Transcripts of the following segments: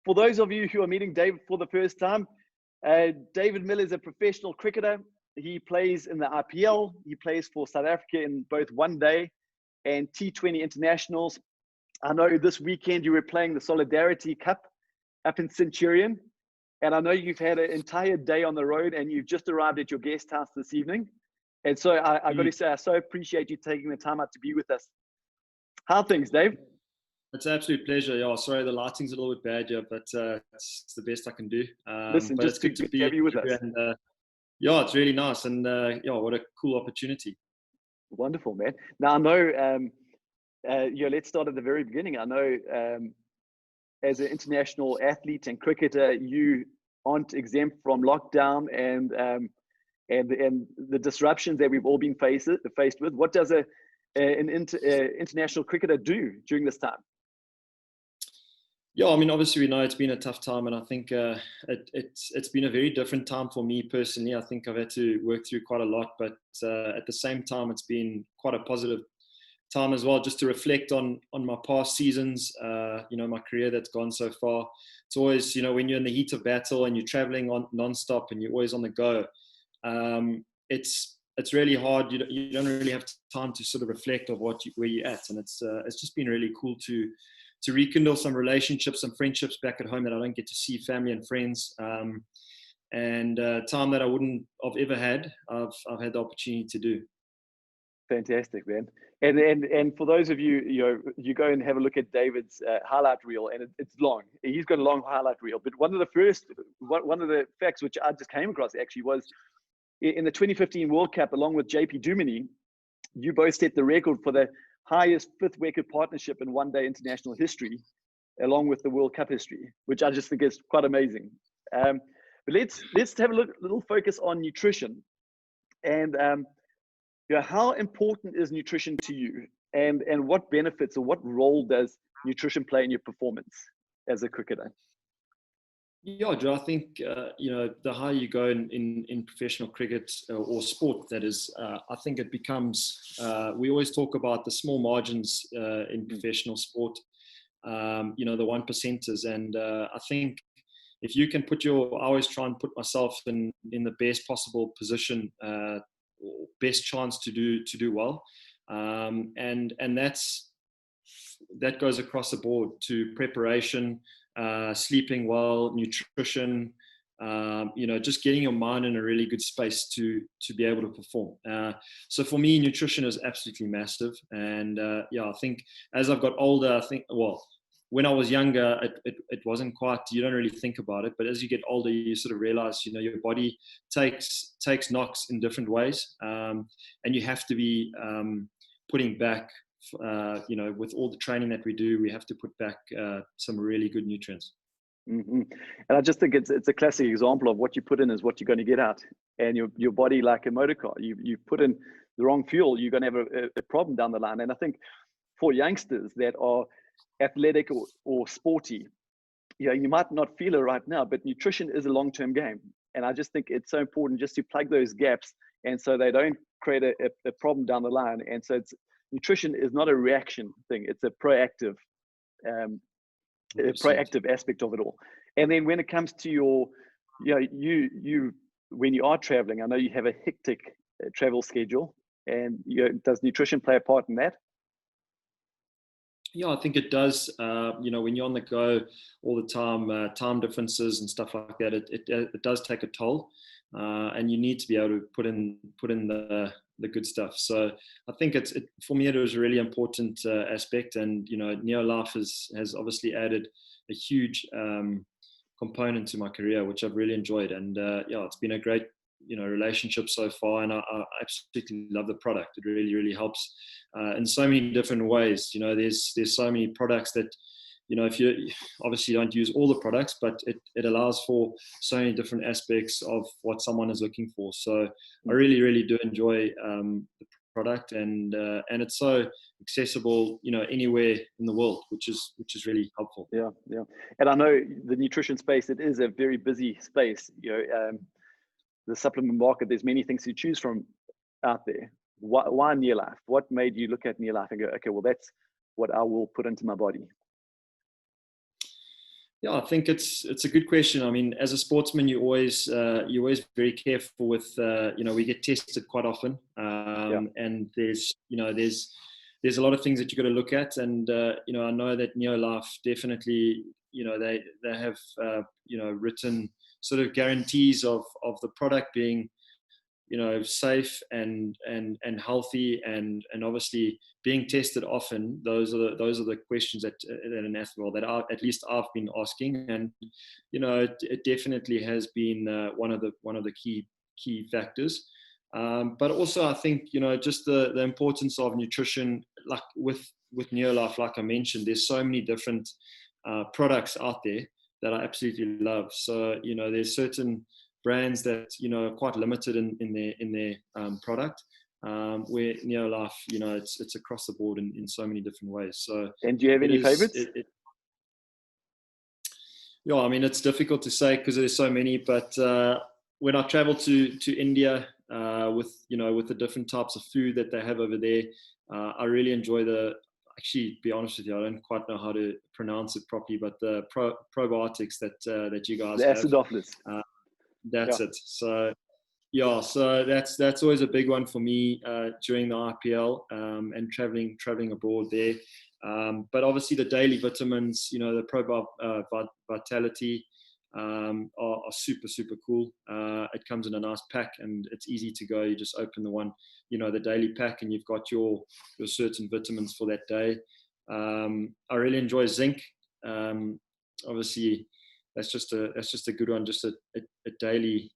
For those of you who are meeting David for the first time, David Miller is a professional cricketer. He plays in the IPL. He plays for South Africa in both one day and T20 internationals. I know this weekend you were playing the Solidarity Cup up in Centurion. And I know you've had an entire day on the road and you've just arrived at your guest house this evening. And so I got to say, I so appreciate you taking the time out to be with us. How are things, Dave? It's an absolute pleasure. Yeah, sorry, the lighting's a little bit bad here, but it's the best I can do. Listen, but just it's good to be have you with us. And, yeah, it's really nice. And yeah, what a cool opportunity. Wonderful, man. Now, I know, let's start at the very beginning. I know as an international athlete and cricketer, you aren't exempt from lockdown and the disruptions that we've all been faced with. What does an international cricketer do during this time? Yeah, I mean, obviously we know it's been a tough time, and I think it's been a very different time for me personally. I think I've had to work through quite a lot, but at the same time, it's been quite a positive time as well, just to reflect on my past seasons, my career that's gone so far. It's always, when you're in the heat of battle and you're traveling on non-stop and you're always on the go, it's really hard. You don't really have time to sort of reflect of where you're at, and it's just been really cool to rekindle some relationships, some friendships back at home that I don't get to see family and friends, and time that I wouldn't have ever had. I've had the opportunity to do. Fantastic, man. And for those of you, you go and have a look at David's highlight reel, and it's long. He's got a long highlight reel. But one of the facts which I just came across actually was in the 2015 World Cup, along with JP Duminy, you both set the record for the highest fifth wicket partnership in one-day international history, along with the World Cup history, which I just think is quite amazing. But let's have a little focus on nutrition, and how important is nutrition to you, and what benefits or what role does nutrition play in your performance as a cricketer? Yeah, Joe, I think, the higher you go in professional cricket or sport, that is, I think it becomes, we always talk about the small margins in professional sport, the 1%ers. And I think if you can I always try and put myself in the best possible position, or best chance to do well. And that goes across the board to preparation, sleeping well, nutrition, just getting your mind in a really good space to be able to perform. So for me, nutrition is absolutely massive. And I think as I've got older, when I was younger, it wasn't quite, you don't really think about it, but as you get older, you sort of realize, your body takes knocks in different ways. And you have to be putting back, with all the training that we do, we have to put back some really good nutrients. Mm-hmm. And I just think it's a classic example of what you put in is what you're going to get out. And your body, like a motor car, you put in the wrong fuel, you're going to have a problem down the line. And I think for youngsters that are athletic or sporty, you might not feel it right now, but nutrition is a long-term game. And I just think it's so important just to plug those gaps, and so they don't create a problem down the line. And so nutrition is not a reaction thing; it's a proactive aspect of it all. And then when it comes to you when you are traveling, I know you have a hectic travel schedule, and does nutrition play a part in that? Yeah, I think it does. When you're on the go all the time, time differences and stuff like that, it does take a toll, and you need to be able to put in the good stuff. So I think for me, it was a really important aspect, and NeoLife has obviously added a huge component to my career, which I've really enjoyed. And it's been a great relationship so far, and I absolutely love the product. It really, really helps in so many different ways. There's so many products that if you obviously don't use all the products, but it allows for so many different aspects of what someone is looking for. So I really, really do enjoy the product, and it's so accessible, anywhere in the world, which is really helpful. Yeah. And I know the nutrition space, it is a very busy space. The supplement market, there's many things to choose from out there. Why NeoLife? What made you look at NeoLife and go, okay, well, that's what I will put into my body? Yeah, I think it's a good question. I mean, as a sportsman, you're always very careful with we get tested quite often, Yeah. and there's a lot of things that you got to look at, and I know that NeoLife definitely they have written sort of guarantees of the product being safe and healthy, and obviously being tested often. Those are the questions that an athlete, well, that at least I've been asking, and it definitely has been one of the key factors. But also, I think just the importance of nutrition, like with NeoLife, like I mentioned, there's so many different products out there that I absolutely love. So there's certain brands that are quite limited in their product, where NeoLife, it's across the board in so many different ways. So, And do you have any favorites? Yeah, I mean, it's difficult to say because there's so many. But when I travel to India, with the different types of food that they have over there, I really enjoy actually, to be honest with you, I don't quite know how to pronounce it properly, but the probiotics that you guys The have. acidophilus. That's it. So yeah, so that's always a big one for me during the IPL, and traveling abroad there. But obviously the daily vitamins, the Pro Vitality, are super, super cool. It comes in a nice pack and it's easy to go. You just open the one, the daily pack, and you've got your certain vitamins for that day. I really enjoy zinc. Obviously, that's just a good one, just a daily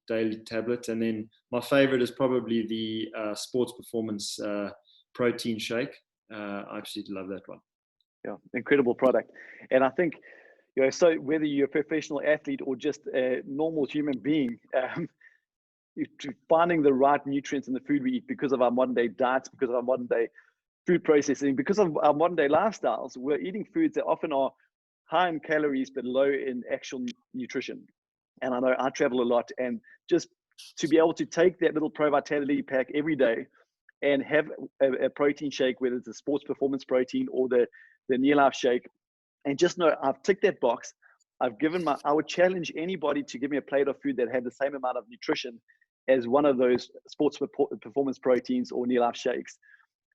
tablet. And then my favorite is probably the Sports Performance protein shake. I absolutely love that one. Yeah, incredible product. And I think, so whether you're a professional athlete or just a normal human being, finding the right nutrients in the food we eat, because of our modern day diets, because of our modern day food processing, because of our modern day lifestyles, we're eating foods that often are high in calories but low in actual nutrition. And I know I travel a lot, and just to be able to take that little Pro Vitality pack every day and have a protein shake, whether it's a Sports Performance protein or the NeoLife shake, and just know I've ticked that box. I would challenge anybody to give me a plate of food that had the same amount of nutrition as one of those Sports Performance proteins or NeoLife shakes.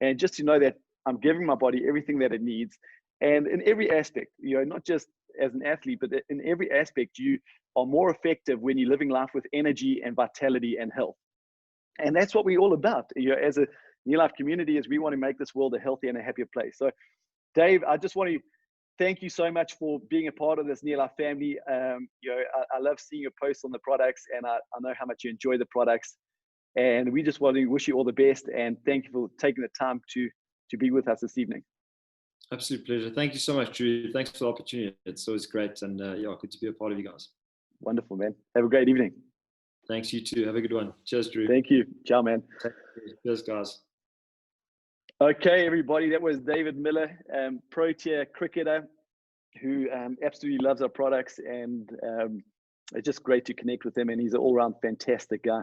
And just to know that I'm giving my body everything that it needs. And in every aspect, not just as an athlete, but in every aspect, you are more effective when you're living life with energy and vitality and health. And that's what we're all about. As a NeoLife community, is we want to make this world a healthier and a happier place. So Dave, I just want to thank you so much for being a part of this NeoLife family. I love seeing your posts on the products, and I know how much you enjoy the products. And we just want to wish you all the best, and thank you for taking the time to be with us this evening. Absolute pleasure. Thank you so much, Drew. Thanks for the opportunity. It's always great, and good to be a part of you guys. Wonderful, man. Have a great evening. Thanks, you too. Have a good one. Cheers, Drew. Thank you. Ciao, man. Cheers, guys. Okay, everybody. That was David Miller, Protea cricketer, who absolutely loves our products, and it's just great to connect with him. And he's an all-round fantastic guy.